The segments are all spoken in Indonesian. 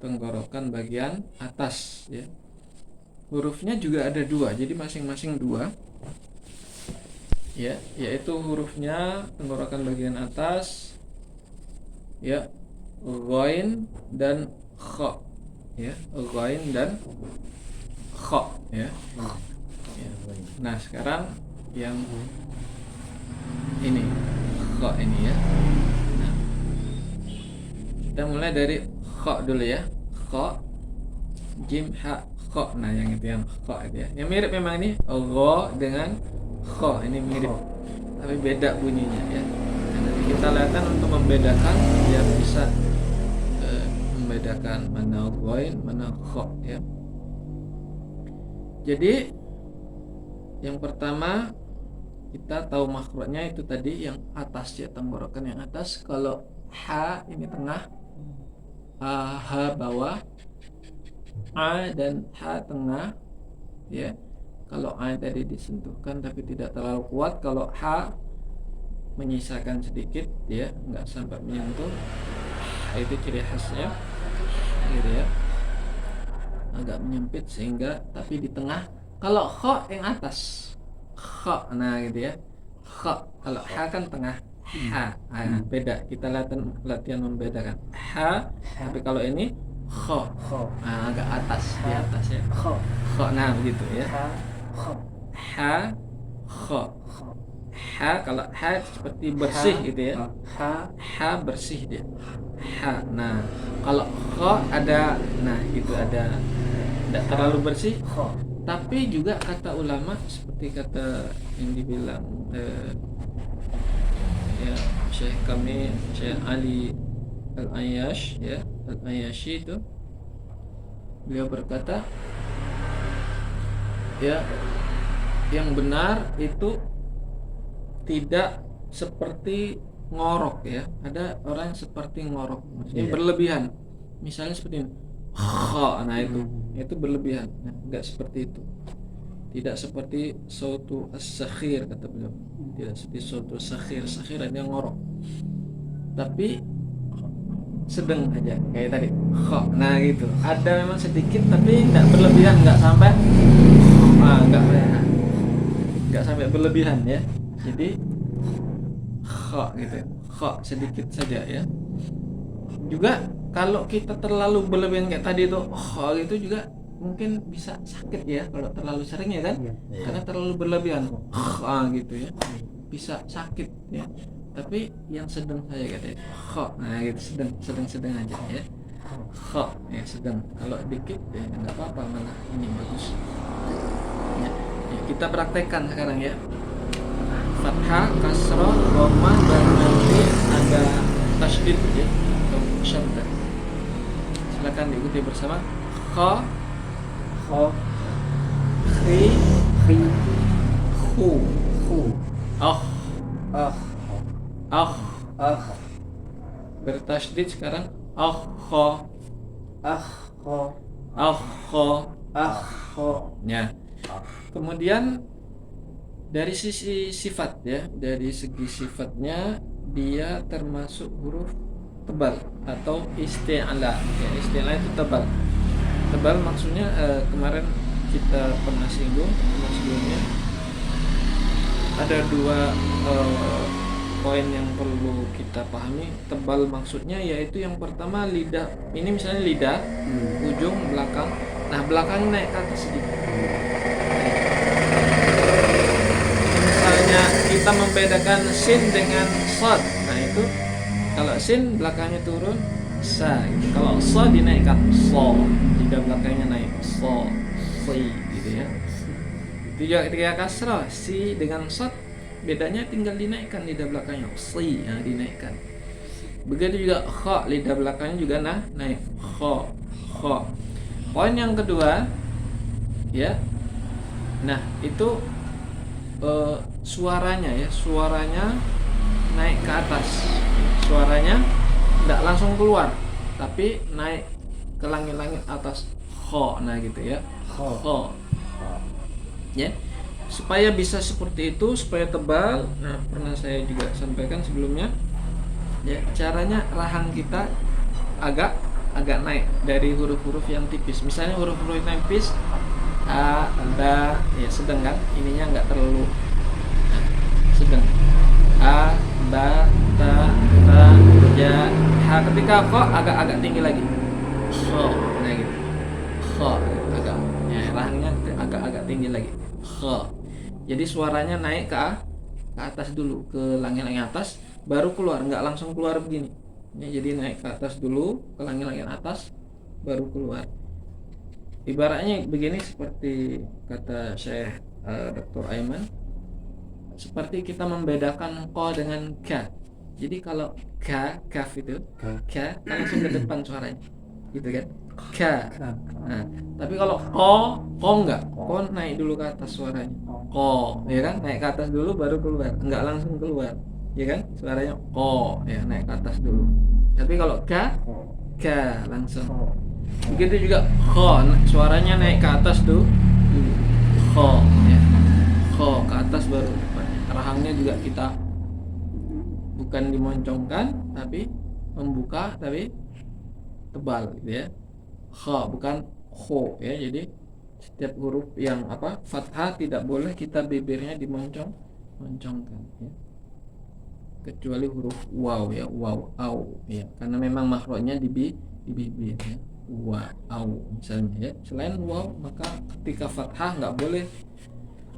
tenggorokan bagian atas ya. Hurufnya juga ada dua, jadi masing-masing dua ya, yaitu hurufnya tenggorokan bagian atas ya, ghain dan kha ya, ghain dan kha ya. Nah sekarang yang ini kha ini ya. Nah, kita mulai dari kha dulu ya, kha, jim, ha, kha. Nah yang itu yang kha itu ya, yang mirip memang ini gha dengan kha, ini mirip tapi beda bunyinya ya. Nah, nanti kita lihatkan untuk membedakan biar bisa membedakan mana ghain mana kha ya. Jadi yang pertama kita tahu makhrajnya itu tadi yang atas ya, tenggorokan yang atas. Kalau ha ini tengah, ha bawah, a dan ha tengah ya. Kalau a tadi disentuhkan tapi tidak terlalu kuat, kalau ha menyisakan sedikit ya, nggak sampai menyentuh. Itu ciri khasnya gitu ya, agak menyempit sehingga tapi di tengah. Kalau kha yang atas, kha, nah gitu ya, kha. Kalau ha kan tengah, ha, nah, beda. Kita latihan membedakan ha, tapi kalau ini kha, nah, agak atas di atas ya, kha, nah begitu ya, ha, kha. Ha, kalau ha seperti bersih gitu ya, ha bersih dia, ha. Nah kalau kha ada, nah itu ada, tidak terlalu bersih, tapi juga kata ulama seperti kata yang dibilang ya Syekh kami, Syekh Ali Al-Ayyash ya, Al-Ayyashi itu beliau berkata ya, yang benar itu tidak seperti ngorok ya. Ada orang yang seperti ngorok, maksudnya berlebihan. Misalnya seperti ini, nah itu berlebihan. Nah, enggak seperti itu. Tidak seperti sautu as-sakhir kata beliau. Tidak seperti sautu sakhir. Sakhir ada yang ngorok. Tapi sedang aja kayak tadi. Nah gitu. Ada memang sedikit tapi enggak berlebihan, enggak sampai enggak sampai berlebihan ya. Jadi kha gitu, kha sedikit saja ya. Juga kalau kita terlalu berlebihan kayak tadi itu kha gitu juga mungkin bisa sakit ya kalau terlalu sering ya kan, karena terlalu berlebihan kha gitu ya, bisa sakit ya. Tapi yang sedang saja katanya kha, nah gitu, sedang aja ya, kha ya sedang. Kalau dikit ya nggak apa-apa, malah ini bagus ya. Kita praktekkan sekarang ya. Fathah, kasrah, dhammah, dan nanti ada tasydid ya atau syaddah. Silakan diikuti bersama. Kha, khi, khu, bertasydid sekarang. Kha, ya. Kemudian dari sisi sifat ya, dari segi sifatnya dia termasuk huruf tebal atau isti'la ya. Isti'la itu tebal. Tebal maksudnya kemarin kita pernah singgung sebelumnya. Ada dua poin yang perlu kita pahami. Tebal maksudnya yaitu yang pertama lidah. Ini misalnya lidah, ujung belakang. Nah belakang naik ke atas sedikit. Misalnya kita membedakan sin dengan sad. Nah itu kalau sin belakangnya turun, sa gitu. Kalau sa dinaikkan, sa, lidah belakangnya naik, sa, si gitu ya. Itu juga ketika kasrah, si dengan sad bedanya tinggal dinaikkan lidah belakangnya, si, nah, dinaikkan. Begitu juga kha, lidah belakangnya juga naik, kha. Poin yang kedua ya. Nah itu suaranya naik ke atas. Suaranya tidak langsung keluar, tapi naik ke langit-langit atas, kha. Nah gitu ya, kha. Ya, supaya bisa seperti itu, supaya tebal. Nah pernah saya juga sampaikan sebelumnya ya, caranya rahang kita agak agak naik dari huruf-huruf yang tipis. Misalnya huruf-huruf yang tipis a, ba, ya sedang kan, ininya nggak terlalu sedang. A, ba, ta, ja, ha. Ketika kho agak tinggi lagi. Kho, nah gitu. Kho agak, ya rahangnya agak tinggi lagi. Kho. Jadi suaranya naik ke atas dulu, ke langit-langit atas, baru keluar, nggak langsung keluar begini. Ya, jadi naik ke atas dulu, ke langit-langit atas, baru keluar. Ibaratnya begini, seperti kata Syekh Dr. Aiman, seperti kita membedakan ko dengan ka. Jadi kalau kaf itu ka langsung ke depan suaranya, gitu kan? Ka. Nah, tapi kalau ko enggak, ko naik dulu ke atas suaranya. Ko, ya kan? Naik ke atas dulu baru keluar, enggak langsung keluar, ya kan? Suaranya ko, ya naik ke atas dulu. Tapi kalau ka langsung. Begitu juga kho, suaranya naik ke atas dulu. Kho, ya. Kho ke atas baru depan. Rahangnya juga kita bukan dimoncongkan, tapi membuka, tapi tebal, gitu ya. Kho bukan kho, ya. Jadi setiap huruf yang fathah tidak boleh kita bibirnya dimoncongkan, ya. Kecuali huruf waw, ya, waw, au, ya. Karena memang makhrajnya di bibir, ya. Wa, au misalnya, ya. Selain waw, maka ketika fathah nggak boleh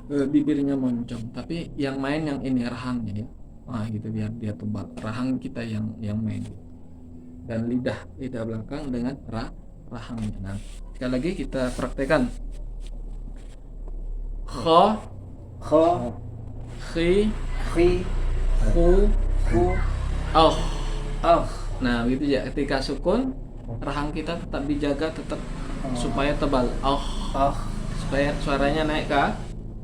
bibirnya moncong, tapi yang main yang ini rahangnya, ya. Gitu, biar dia tebal, rahang kita yang main, dan lidah belakang dengan rahangnya. Nah, sekali lagi kita praktekkan. Kho, khi, khu, nah gitu ya. Ketika sukun, rahang kita tetap dijaga, tetap supaya tebal, supaya suaranya naik ke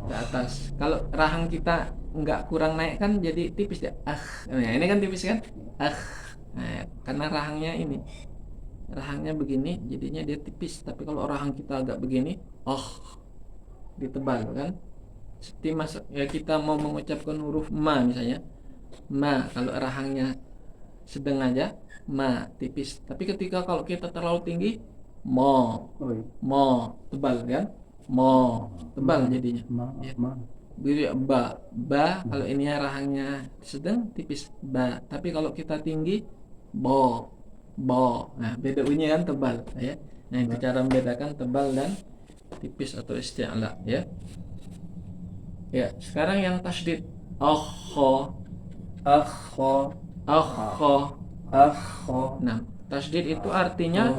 atas. Kalau rahang kita nggak kurang naik kan jadi tipis ya. Nah, ini kan tipis kan. Nah, karena rahangnya begini, jadinya dia tipis. Tapi kalau rahang kita agak begini, ditebal kan. Seperti ya, kita mau mengucapkan huruf ma misalnya. Ma, kalau rahangnya sedang aja, ma tipis. Tapi ketika kalau kita terlalu tinggi, mo tebal kan. Mo tebal jadinya. Ya. Begitu ya, ba kalau ini rahangnya sedang tipis, ba. Tapi kalau kita tinggi, bo. Nah, beda bunyinya kan, tebal, ya. Nah, itu cara membedakan tebal dan tipis atau isti'la, ya. Ya, sekarang yang tasydid. Akho. Nah, tasydid itu artinya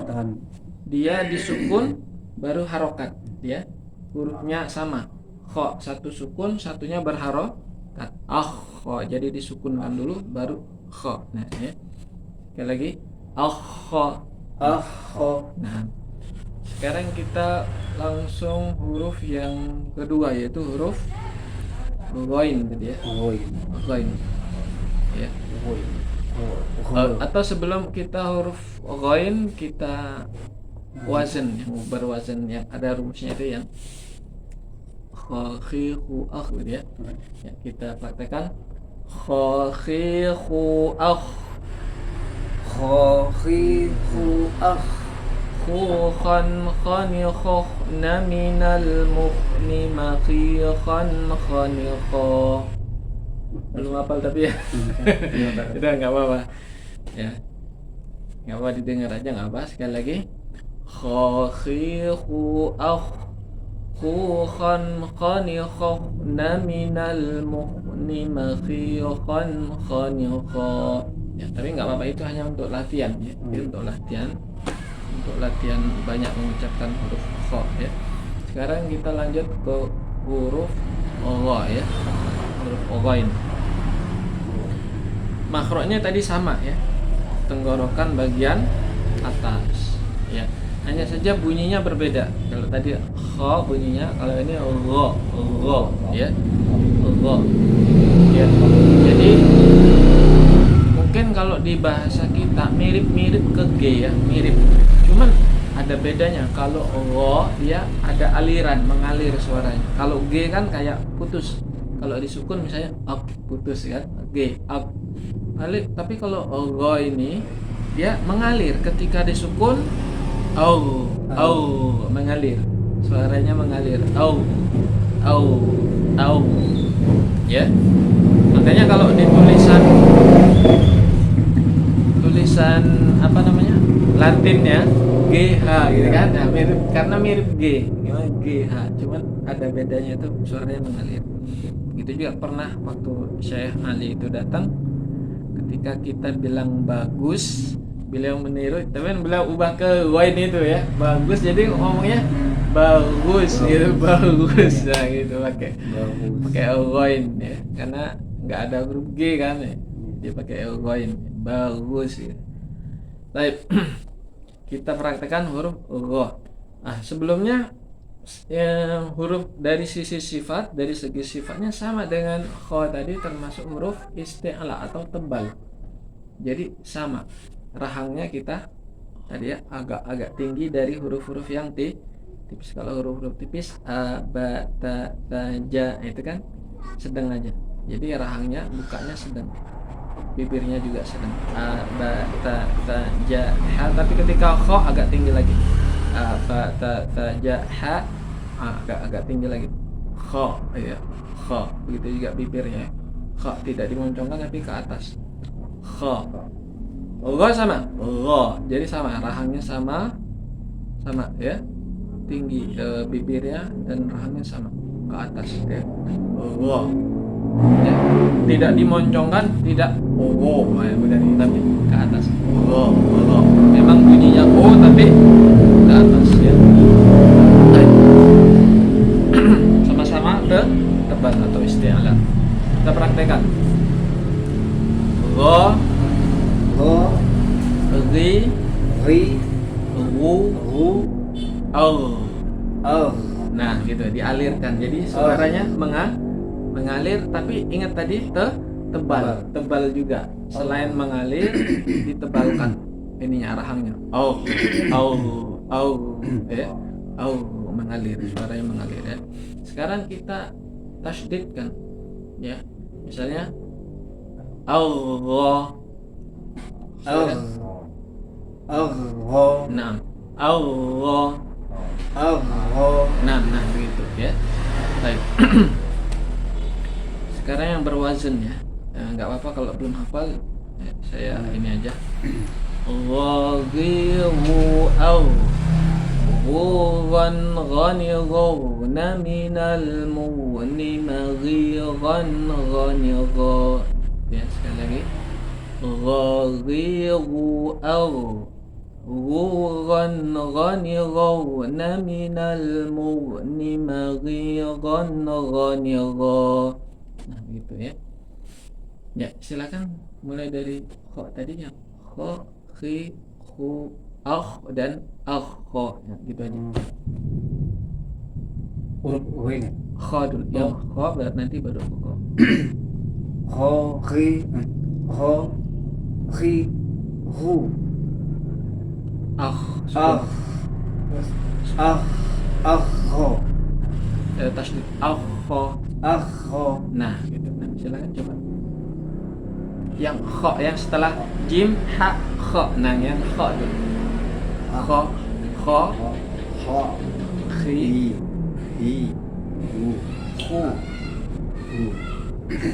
dia disukun baru harokat, ya. Hurufnya sama. Kho satu sukun, satunya berharokat. Akho, jadi disukunkan dulu baru kho. Nah, ya. Sekali lagi. Akho. Nah, sekarang kita langsung huruf yang kedua, yaitu huruf ghain, gitu ya. Ghain. Ya. Atau sebelum kita huruf ghain, kita wazan, yang berwazan, yang ada rumusnya itu, yang kha, khi, khu, akh, gitu ya. Ya, kita praktekkan. Kha, khi, khu, akh. Khukhan, khani, khokhna, minal mukhni, makhikhan, khani, khoh. Belum hafal tapi ya. Udah, nggak apa-apa, ya. Nggak apa, didengar aja, nggak apa. Sekali lagi. Kha, khi, khu, akh. Khukhan, khani, khokhna, minal mukhni, makhikhan, khani, khoh. Ya, tapi nggak apa-apa, itu hanya untuk latihan, ya. Itu untuk latihan banyak mengucapkan huruf kha, ya. Sekarang kita lanjut ke huruf gha, ya. Huruf ghain. Makhrajnya tadi sama, ya. Tenggorokan bagian atas, ya. Hanya saja bunyinya berbeda. Kalau tadi kha bunyinya, kalau ini gha, ya. Gha. Ya. Jadi mungkin kalau di bahasa kita mirip-mirip ke G, ya, mirip. Cuman ada bedanya. Kalau gha dia ada aliran, mengalir suaranya. Kalau G kan kayak putus. Kalau disukun misalnya up, putus kan, G, up. Tapi kalau gha ini dia mengalir. Ketika disukun au mengalir, suaranya mengalir, au ya. Makanya kalau di tulisan apa namanya Latinnya GH gitu kan, nah, mirip karena mirip G, gimana GH, cuman ada bedanya itu suaranya mengalir. Itu juga pernah waktu Syekh Ali itu datang, ketika kita bilang bagus, beliau meniru, tapi kan beliau ubah ke wain itu ya, bagus, jadi ngomongnya bagus gitu, bagus nah gitu, pakai wain ya, karena nggak ada huruf G kan ya, dia pakai wain, bagus gitu. Baik, kita praktekkan huruf gha. Nah, sebelumnya huruf dari sisi sifat, dari segi sifatnya sama dengan kha tadi, termasuk huruf isti'la atau tebal. Jadi sama. Rahangnya kita tadi ya agak tinggi dari huruf-huruf yang tipis. Kalau huruf-huruf tipis a, ba, ta, ja itu kan sedang aja. Jadi rahangnya bukanya sedang. Bibirnya juga sedang a, ba, ta, ja, ha. Tapi ketika kha agak tinggi lagi. A, ba, ta, ja, ha. Agak tinggi lagi. Kha, ya. Kha. Begitu juga bibirnya. Kha tidak dimoncongkan tapi ke atas. Kha. Gha sama. Gha. Jadi sama, rahangnya sama ya. Tinggi bibirnya dan rahangnya sama ke atas ya. Gha. Ya. Tidak dimoncongkan, tidak ya, benar, tapi ke atas. Gha. Memang bunyinya tapi ke atas ya. Sama-sama tebal atau isti'la. Kita praktekkan. Gha, ri, ru, au. Nah, gitu dialirkan. Jadi suaranya mengalir, tapi ingat tadi tebal juga. Selain mengalir, ditebalkan ininya rahangnya. Au, ya. Au mengalir, suaranya mengalir ya. Sekarang kita tasydidkan ya. Misalnya Allah. Nah, Allah. Nah begitu ya. Baik. Sekarang yang berwazan ya. Nggak apa-apa kalau belum hafal ya, saya ini aja. Ghagiru au ghuran ghaniguna minal mughni maghiran ghanigha. Ya, sekali lagi. Ghagiru au ghuran ghaniguna minal mughni maghiran ghanigha. Nah, gitu ya. Ya, silakan mulai dari kha tadi yang kha, khi, khu, dan kha ya, gitu aja. Huruf ini. Kha dulu. Yang kha nanti baru kha. Kha, khi, hu. Kha. Tasdid kha. Nah, gitu. Nah, silakan coba. Yang kha yang setelah jim, ha, kha. Nah, yang kha dulu. Kha, khi,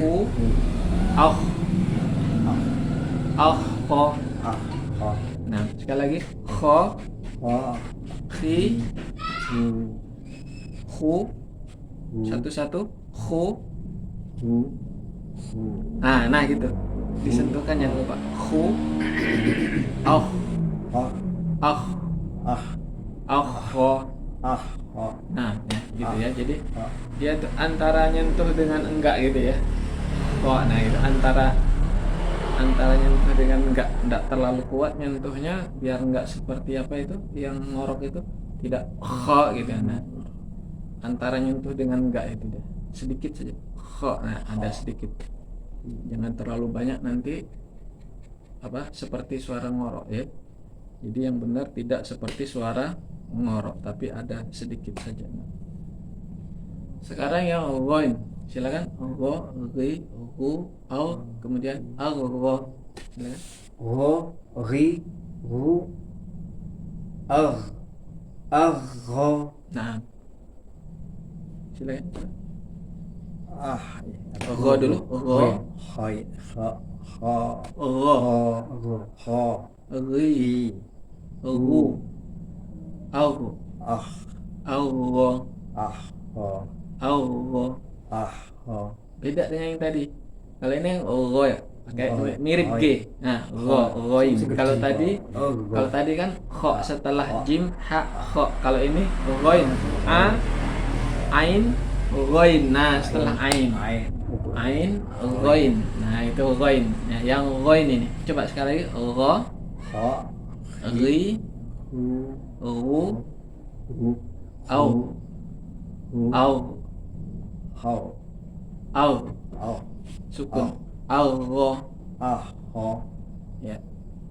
hu, kha. Nah, sekali lagi kha, khi, hu, satu-satu, hu. Nah gitu. Disentuhkan jangan lupa. Hu, kha. Nah, ya, gitu ya. Jadi dia tuh antara nyentuh dengan enggak gitu ya. Nah itu antara nyentuh dengan enggak terlalu kuat nyentuhnya, biar enggak seperti apa itu yang ngorok itu, tidak kha gitu. Nah, antara nyentuh dengan enggak itu deh. Sedikit saja. Kha. Nah, ada sedikit. Jangan terlalu banyak nanti seperti suara ngorok ya. Jadi yang benar tidak seperti suara ngorok, tapi ada sedikit saja. Sekarang yang ghain, silakan. Gha, ghi, hu, au, kemudian al-gha. Silakan. Ro, ri, ru, ar, ro, Nah, silakan. ah, Ro dulu. Ro, hoi, ho, ho, ro, ho, ri, i, ru, au, ah, ro, ho, ro. ho, Beda dengan yang tadi. Kalau ini ro ya, pakai Ro, mirip hoi. G. Nah, roin. Kalau tadi Ro, kan kho Ah, setelah kho. jim ha kho. Kalau ini roin. A ain roin. Nah, setelah ain. Ain roin. Nah, itu roin. Nah, yang roin ini. Coba sekali lagi. Ro, ho, ri, ru, ru, ru, au, ru, au, ho, au. au, Sukun. Au, ro. ho, Ya,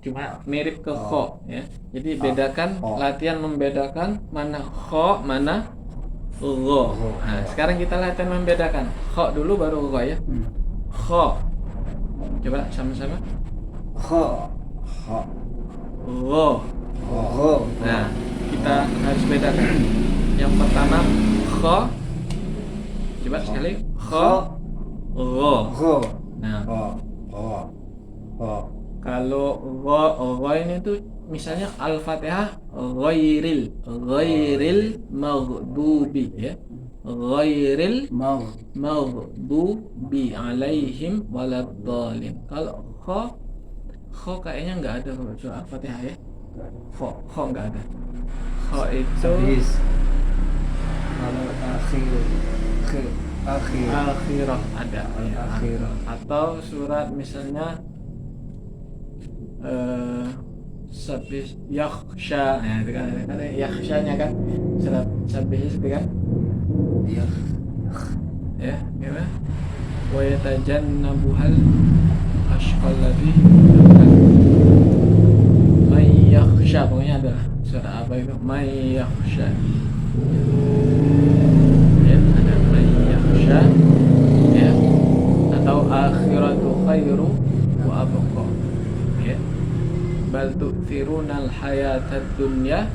cuma mirip ke Oh. kho ya. Jadi bedakan Oh. latihan membedakan mana kho mana ro. Nah, sekarang kita latihan membedakan kho dulu baru ro ya. Kho. Coba sama-sama. ho, ho, Ro. ho, Nah, kita harus bedakan. Yang pertama kho. Coba sekali. Kho, ro. ho, Nah, ho, ho, ho, kalau ro ini tuh misalnya Al-Fatihah ghairil maghdubi ya. Ghairil mau, maghdubi alaihim waladdallin. Kalau kho kayaknya nggak ada kalau surah Al-Fatihah ya. Kho nggak ada. Kho itu habis, kalau akhir, akhirah ada ya. Akhirah. Atau surat misalnya sabih yakhsha, nah itu kan ada yakhshanya kan, surat sabih itu kan ya, ya gimana, wa yatajannabuhal ashqal ladzi kan may yakhsha, pokoknya ada surat apa itu may yakhsha ya, ada may yakhsha ya, atau akhiratu khairu wa abqa ya, bal tu'thirunal hayatad dunya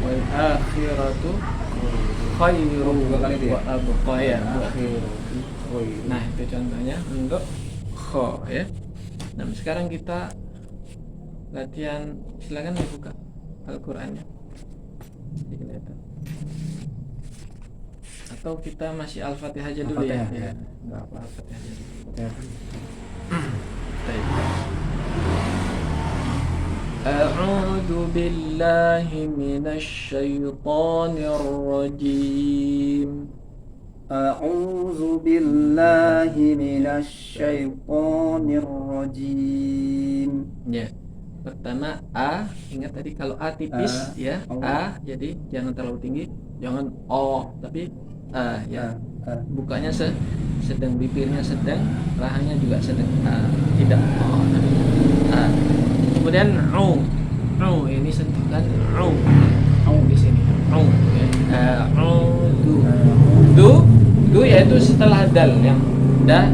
wal akhiratu khairu Dua kali itu ya? wa abqa ya. akhir, Nah, itu contohnya untuk kho ya. Nah, sekarang kita latihan, silakan dibuka Al-Qur'annya. Jadi kelihatan. Atau kita masih Al-Fatihah aja dulu ya. Al-Fatihah, Ya, ya. enggak apa Al-Fatihah aja dulu. ya, Baik. A'udzu billahi minasy syaithanir rajim. أعوذ بالله من الشيطان الرجيم. Ya. Pertama A, ingat tadi kalau A tipis A, ya. O. A, jadi jangan terlalu tinggi, jangan O, tapi A ya. Bukanya sedang, bibirnya sedang, rahangnya juga sedang. A, tidak O, tapi A. Kemudian U. Ini sentuhkan U. Di sini. U ya. Du yaitu setelah dal yang da.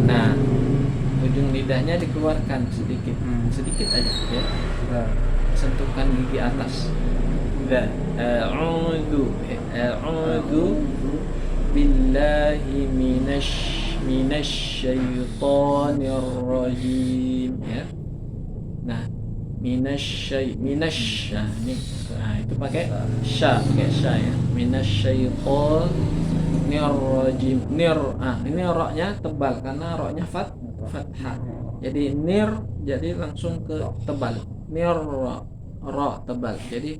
Nah, ujung lidahnya dikeluarkan sedikit aja ya, sentuhkan gigi atas. A'udzu billahi minasyaitonir rajim ya. Nah, nah itu pakai sya ya, minasyaitonir rajim. Ini roknya tebal karena roknya fathah. Jadi jadi langsung ke tebal. Ro tebal. Jadi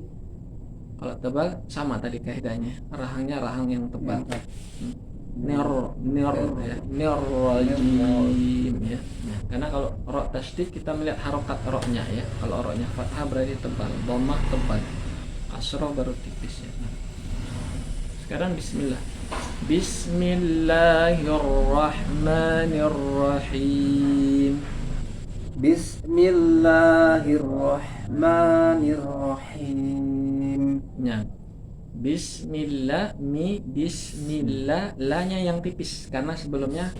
kalau tebal sama tadi kaidahnya, rahangnya rahang yang tebal. Ya, rajim ya. Nah, karena kalau ro tasdid kita melihat harokat roknya ya. Kalau roknya fathah berarti tebal, dhammah tebal, kasroh baru tipis ya. Nah, sekarang bismillah. Bismillahirrahmanirrahim. Bismillahirrahmanirrahim. Ya. Bismillah, bismillah, lanya yang tipis karena sebelumnya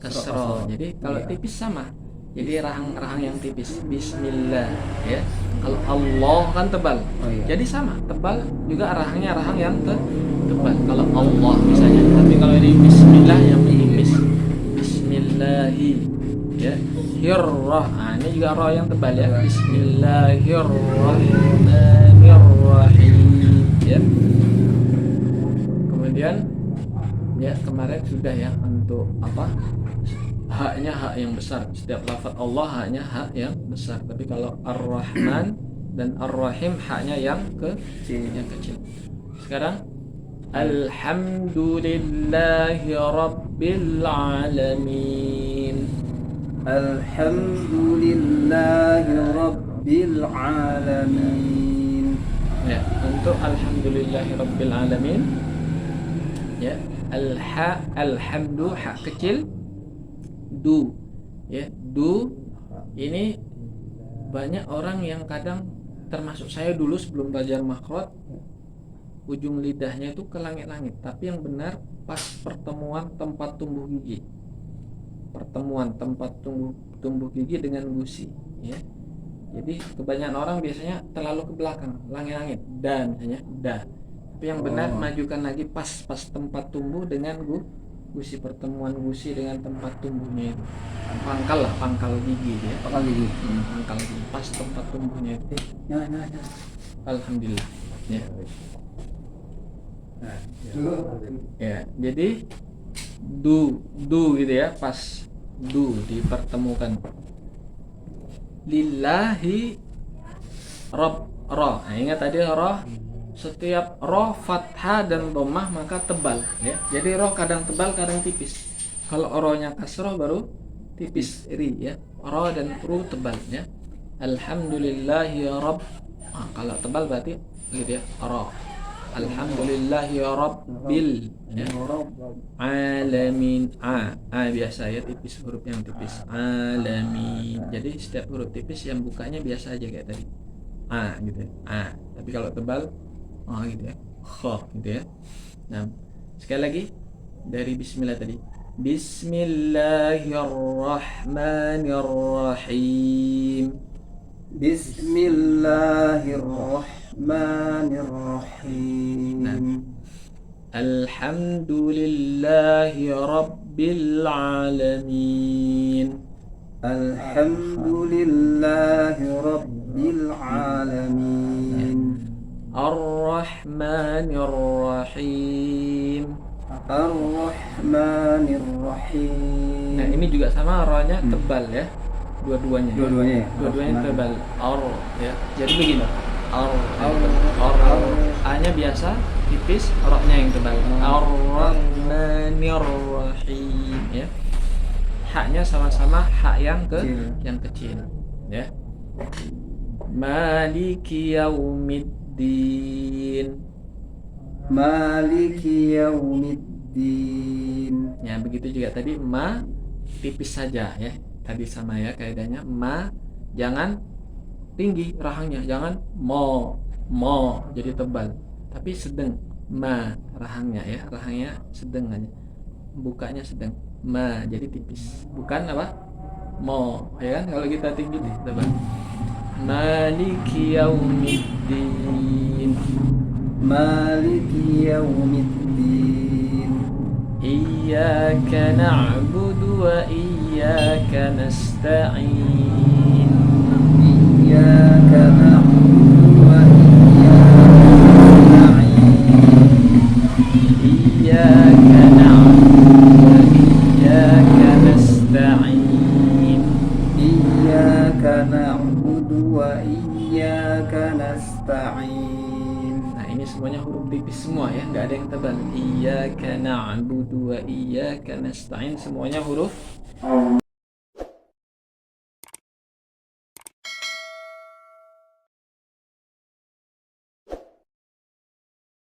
kasroh. Jadi kalau tipis sama Jadi rahang yang tipis. Bismillah ya. Kalau Allah kan tebal. Oh iya. Jadi sama, tebal juga rahangnya rahang yang tebal. Kalau Allah misalnya. Tapi kalau ini bismillah yang tipis. Bismillahi ya. Hirrah. Nah, ini juga roh yang tebal ya. Bismillahirrahmanirrahim ya. Kemudian ya kemarin sudah ya untuk apa? Haknya hak yang besar. Setiap lafaz Allah haknya hak yang besar. Tapi kalau Ar-Rahman dan Ar-Rahim haknya yang kecil. Sekarang Alhamdulillahi Rabbil Alamin. Alhamdulillahi Rabbil Alamin. Ya, untuk Alhamdulillahi Rabbil Alamin ya, alhamdu hak kecil, du ya, du ini banyak orang yang kadang, termasuk saya dulu sebelum belajar makhraj, ujung lidahnya itu ke langit-langit, tapi yang benar pas pertemuan tempat tumbuh gigi, tumbuh gigi dengan gusi ya. Jadi kebanyakan orang biasanya terlalu ke belakang, langit-langit, dan misalnya dah. Tapi yang benar majukan lagi pas tempat tumbuh dengan gusi, pertemuan gusi dengan tempat tumbuhnya itu. Pangkal gigi ya. Pangkal gigi. Pas tempat tumbuhnya itu. Ya. Alhamdulillah. Ya. Ya, jadi du gitu ya, pas du dipertemukan. Lillahi Rabb roh. Nah, ingat tadi roh, setiap roh fathah dan dhammah maka tebal ya. Jadi roh kadang tebal kadang tipis. Kalau rohnya kasroh baru tipis ri ya. Roh dan ru tebal ya. Alhamdulillahi Rabb. Nah, kalau tebal berarti gitu ya, roh. Alhamdulillahi Rabbil ya. Alamin. Biasa ya, tipis, huruf yang tipis. Alamin. Jadi setiap huruf tipis yang bukanya biasa aja kayak tadi. Gitu ya. Tapi kalau tebal gitu ya. Kha gitu ya. Nah, sekali lagi dari bismillah tadi. Bismillahirrahmanirrahim. Bismillahirrahmanirrahim. Alhamdulillahi Rabbil Alamin. Alhamdulillahi Rabbil Alamin. Ar-Rahmanir-Rahim. Ar-Rahmanir-Rahim. Nah, ini juga sama, rohnya tebal ya. Dua-duanya tebal. Ya. Jadi begini. A-nya biasa tipis, rohnya yang tebal. Ar-Rahmanir-Rahim ya. Haknya sama-sama hak yang kecil ya. Maliki yaumiddin. Maliki yaumiddin. Ya, begitu juga tadi ma tipis saja ya. Tadi sama ya kaidahnya, ma jangan tinggi rahangnya, jangan mo jadi tebal, tapi sedang ma rahangnya ya, rahangnya sedang aja, bukanya sedang, ma jadi tipis, bukan apa mo ya kan, kalau kita tinggi tebal. Maliki yaumiddin. Maliki yaumiddin. Iyyaka na'budu wa iyyaka nasta'in. Iyyaka na'budu wa iyyaka nasta'in. Iyyaka na'budu wa iyyaka nasta'in. Iyyaka na'budu wa iyyaka nasta'in. Ini semuanya huruf tipis semua ya, nggak ada yang tebal. Iyyaka na'budu wa iyyaka nasta'in, semuanya huruf